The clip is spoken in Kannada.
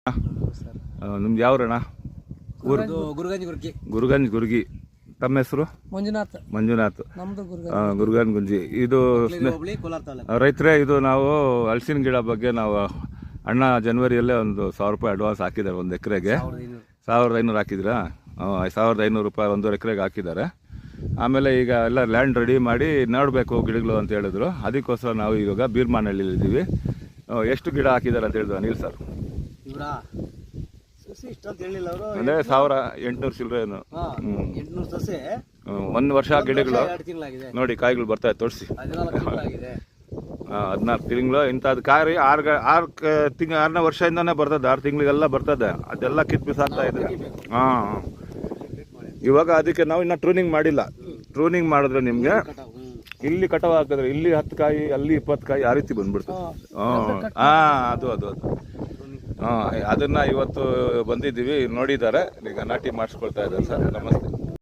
ನಿಮ್ದು ಯಾವ್ರಣ್ಣ? ಗುರುಗಂಜ್ ಗುರ್ಗಿ. ತಮ್ಮ ಹೆಸರು? ಮಂಜುನಾಥ್. ಗುರುಗಂಜ್ ಗುಂಜಿ. ಇದು ರೈತರೇ, ಇದು ನಾವು ಹಲಸಿನ ಗಿಡ ಬಗ್ಗೆ ನಾವು ಅಣ್ಣ ಜನವರಿಯಲ್ಲೇ ಒಂದು 1000 ರೂಪಾಯಿ ಅಡ್ವಾನ್ಸ್ ಹಾಕಿದ್ದಾರೆ. ಒಂದು ಎಕರೆಗೆ 1500 ಹಾಕಿದ್ರಾ? 1500 ರೂಪಾಯಿ 1 ಎಕರೆಗೆ ಹಾಕಿದ್ದಾರೆ. ಆಮೇಲೆ ಈಗ ಎಲ್ಲ ಲ್ಯಾಂಡ್ ರೆಡಿ ಮಾಡಿ ನೋಡಬೇಕು ಗಿಡಗಳು ಅಂತ ಹೇಳಿದ್ರು. ಅದಕ್ಕೋಸ್ಕರ ನಾವು ಇವಾಗ ಬೀರ್ಮಾನಹಳ್ಳಿಲಿ ಇದ್ದೀವಿ. ಎಷ್ಟು ಗಿಡ ಹಾಕಿದ್ದಾರೆ ಅಂತ ಹೇಳಿದ್ರು ಅನಿಲ್ ಸರ್? ಅಂದ್ರೆ 1800 ಚಿಲ್ಲರೇನು. 1 ವರ್ಷ ಗಿಡಗಳು ನೋಡಿ, ಕಾಯಿಗಳು ಬರ್ತಾ ಇದೆ, ತೋರಿಸಿ. 14 ತಿಂಗಳು ಇಂಥದ್ದು ಕಾಯಿ 6ನೇ ವರ್ಷದಿಂದಾನೇ ಬರ್ತದೆ. 6 ತಿಂಗಳಿಗೆಲ್ಲ ಬರ್ತದೆ. ಅದೆಲ್ಲ ಕಿತ್ ಬಿಸಾಕ್ತಾ ಇದೆ. ಇವಾಗ ಅದಕ್ಕೆ ನಾವು ಇನ್ನ ಟ್ರೂನಿಂಗ್ ಮಾಡಿಲ್ಲ. ಟ್ರೂನಿಂಗ್ ಮಾಡಿದ್ರೆ ನಿಮ್ಗೆ ಇಲ್ಲಿ ಕಟಾವ್ ಹಾಕಿದ್ರೆ ಇಲ್ಲಿ 10 ಕಾಯಿ, ಅಲ್ಲಿ 20 ಕಾಯಿ, ಆ ರೀತಿ ಬಂದ್ಬಿಡ್ತದೆ. ಅದು ಅದನ್ನ ಇವತ್ತು ಬಂದಿದ್ದೀವಿ, ನೋಡಿದ್ದಾರೆ. ಈಗ ನಾಟಿ ಮಾಡಿಸ್ಕೊಳ್ತಾ ಇದ್ದಾರೆ ಸರ್. ನಮಸ್ತೆ.